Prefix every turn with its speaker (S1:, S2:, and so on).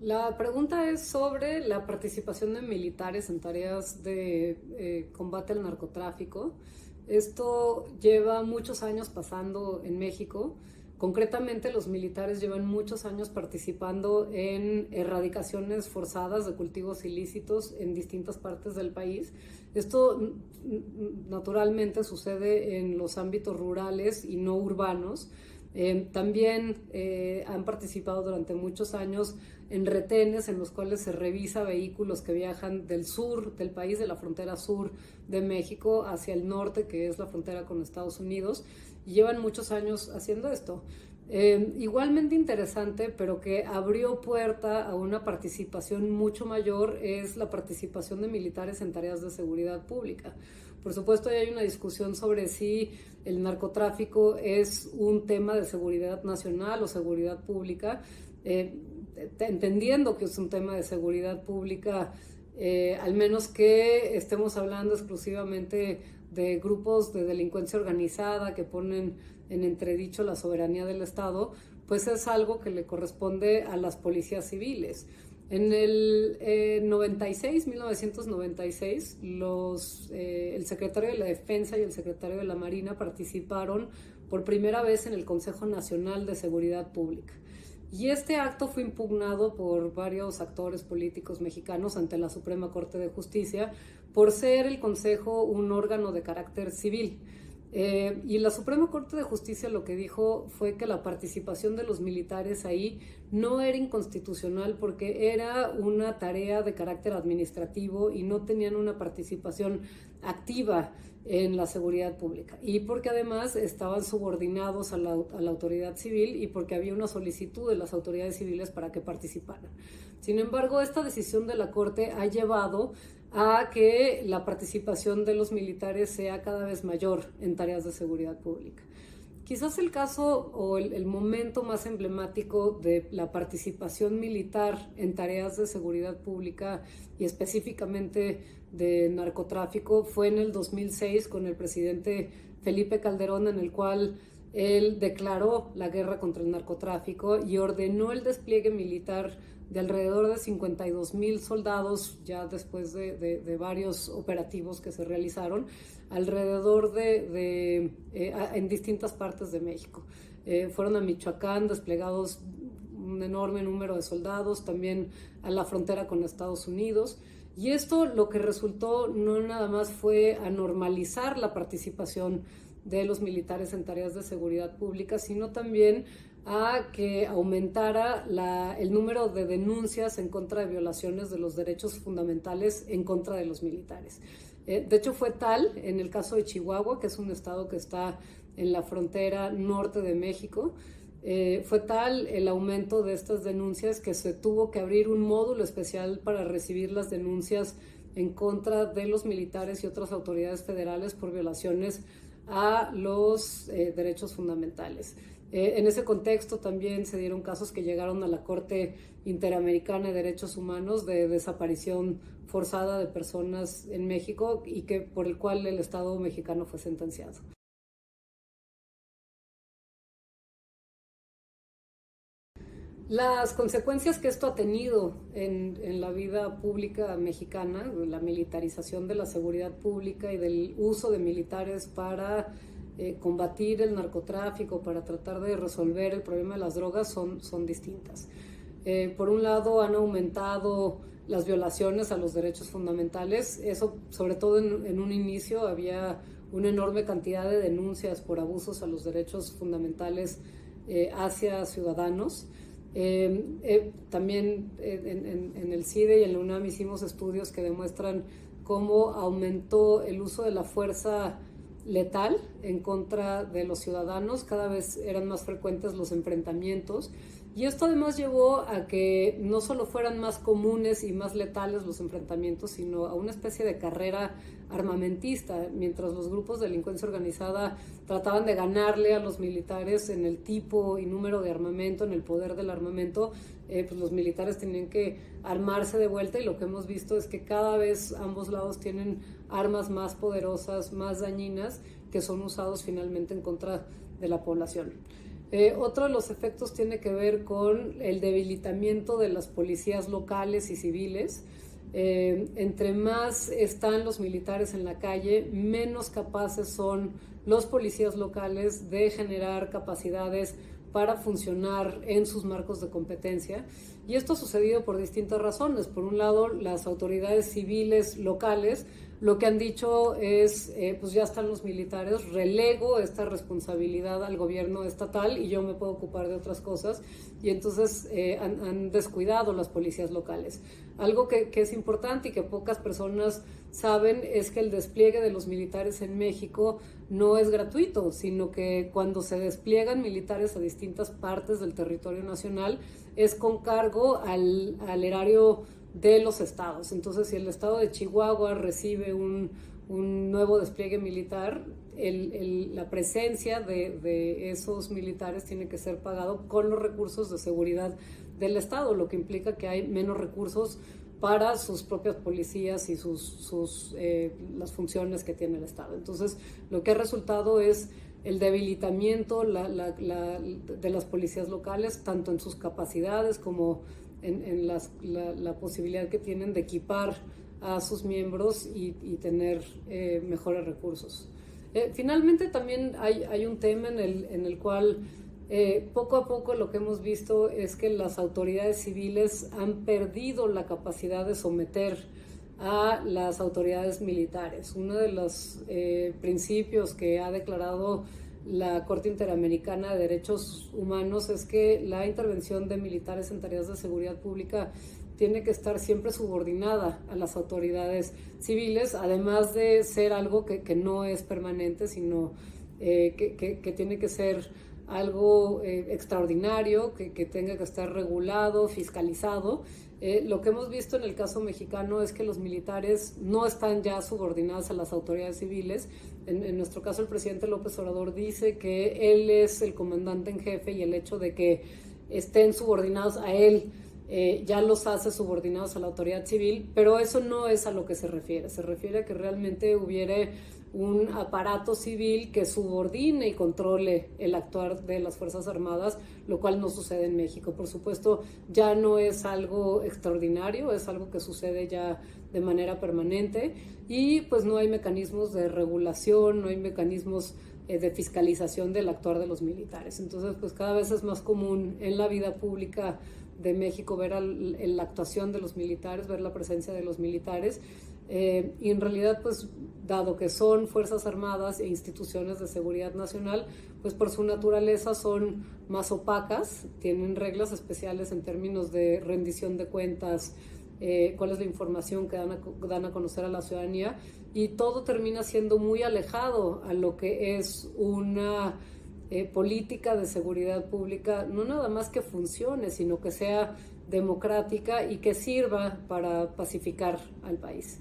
S1: La pregunta es sobre la participación de militares en tareas de combate al narcotráfico. Esto lleva muchos años pasando en México. Concretamente, los militares llevan muchos años participando en erradicaciones forzadas de cultivos ilícitos en distintas partes del país. Esto naturalmente sucede en los ámbitos rurales y no urbanos. También han participado durante muchos años en retenes en los cuales se revisa vehículos que viajan del sur del país, de la frontera sur de México, hacia el norte, que es la frontera con Estados Unidos, y llevan muchos años haciendo esto. Igualmente interesante, pero que abrió puerta a una participación mucho mayor, es la participación de militares en tareas de seguridad pública. Por supuesto, hay una discusión sobre si el narcotráfico es un tema de seguridad nacional o seguridad pública. Entendiendo que es un tema de seguridad pública, al menos que estemos hablando exclusivamente de grupos de delincuencia organizada que ponen en entredicho la soberanía del Estado, pues es algo que le corresponde a las policías civiles. En el 1996, el secretario de la Defensa y el secretario de la Marina participaron por primera vez en el Consejo Nacional de Seguridad Pública. Y este acto fue impugnado por varios actores políticos mexicanos ante la Suprema Corte de Justicia por ser el Consejo un órgano de carácter civil. Y la Suprema Corte de Justicia lo que dijo fue que la participación de los militares ahí no era inconstitucional porque era una tarea de carácter administrativo y no tenían una participación activa en la seguridad pública, y porque además estaban subordinados a la autoridad civil y porque había una solicitud de las autoridades civiles para que participaran. Sin embargo, esta decisión de la Corte ha llevado a que la participación de los militares sea cada vez mayor en tareas de seguridad pública. Quizás el caso o el momento más emblemático de la participación militar en tareas de seguridad pública y específicamente de narcotráfico fue en el 2006 con el presidente Felipe Calderón, en el cual él declaró la guerra contra el narcotráfico y ordenó el despliegue militar de alrededor de 52,000 soldados, ya después de varios operativos que se realizaron, alrededor en distintas partes de México. Fueron a Michoacán desplegados un enorme número de soldados, también a la frontera con Estados Unidos. Y esto lo que resultó no nada más fue a normalizar la participación de los militares en tareas de seguridad pública, sino también a que aumentara el número de denuncias en contra de violaciones de los derechos fundamentales en contra de los militares. De hecho, fue tal en el caso de Chihuahua, que es un estado que está en la frontera norte de México, fue tal el aumento de estas denuncias que se tuvo que abrir un módulo especial para recibir las denuncias en contra de los militares y otras autoridades federales por violaciones a los derechos fundamentales. En ese contexto también se dieron casos que llegaron a la Corte Interamericana de Derechos Humanos de desaparición forzada de personas en México y por el cual el Estado mexicano fue sentenciado. Las consecuencias que esto ha tenido en la vida pública mexicana, la militarización de la seguridad pública y del uso de militares para combatir el narcotráfico, para tratar de resolver el problema de las drogas, son distintas. Por un lado, han aumentado las violaciones a los derechos fundamentales. Eso, sobre todo en un inicio, había una enorme cantidad de denuncias por abusos a los derechos fundamentales hacia ciudadanos. También en el CIDE y en la UNAM hicimos estudios que demuestran cómo aumentó el uso de la fuerza letal en contra de los ciudadanos. Cada vez eran más frecuentes los enfrentamientos, y esto además llevó a que no solo fueran más comunes y más letales los enfrentamientos, sino a una especie de carrera armamentista. Mientras los grupos de delincuencia organizada trataban de ganarle a los militares en el tipo y número de armamento, en el poder del armamento, pues los militares tenían que armarse de vuelta, y lo que hemos visto es que cada vez ambos lados tienen armas más poderosas, más dañinas, que son usados finalmente en contra de la población. Otro de los efectos tiene que ver con el debilitamiento de las policías locales y civiles. Entre más están los militares en la calle, menos capaces son los policías locales de generar capacidades para funcionar en sus marcos de competencia. Y esto ha sucedido por distintas razones. Por un lado, las autoridades civiles locales lo que han dicho es, pues ya están los militares, relego esta responsabilidad al gobierno estatal y yo me puedo ocupar de otras cosas. Y entonces han descuidado las policías locales. Algo que es importante y que pocas personas saben es que el despliegue de los militares en México no es gratuito, sino que cuando se despliegan militares a distintas partes del territorio nacional es con cargo al erario de los estados. Entonces, si el estado de Chihuahua recibe un nuevo despliegue militar, la presencia de esos militares tiene que ser pagado con los recursos de seguridad del estado, lo que implica que hay menos recursos para sus propias policías y las funciones que tiene el estado. Entonces, lo que ha resultado es el debilitamiento de las policías locales, tanto en sus capacidades como en la posibilidad que tienen de equipar a sus miembros y tener mejores recursos. Finalmente también hay un tema en el cual poco a poco lo que hemos visto es que las autoridades civiles han perdido la capacidad de someter a las autoridades militares. Uno de los principios que ha declarado la Corte Interamericana de Derechos Humanos es que la intervención de militares en tareas de seguridad pública tiene que estar siempre subordinada a las autoridades civiles, además de ser algo que no es permanente, sino que tiene que ser algo extraordinario, que tenga que estar regulado, fiscalizado. Lo que hemos visto en el caso mexicano es que los militares no están ya subordinados a las autoridades civiles. En nuestro caso, el presidente López Obrador dice que él es el comandante en jefe y el hecho de que estén subordinados a él ya los hace subordinados a la autoridad civil, pero eso no es a lo que se refiere. Se refiere a que realmente hubiera un aparato civil que subordine y controle el actuar de las Fuerzas Armadas, lo cual no sucede en México. Por supuesto, ya no es algo extraordinario, es algo que sucede ya de manera permanente y pues no hay mecanismos de regulación, no hay mecanismos de fiscalización del actuar de los militares. Entonces, pues cada vez es más común en la vida pública de México ver la actuación de los militares, ver la presencia de los militares. Y en realidad, pues, dado que son Fuerzas Armadas e instituciones de seguridad nacional, pues por su naturaleza son más opacas, tienen reglas especiales en términos de rendición de cuentas, cuál es la información que dan a conocer a la ciudadanía, y todo termina siendo muy alejado a lo que es una política de seguridad pública, no nada más que funcione, sino que sea democrática y que sirva para pacificar al país.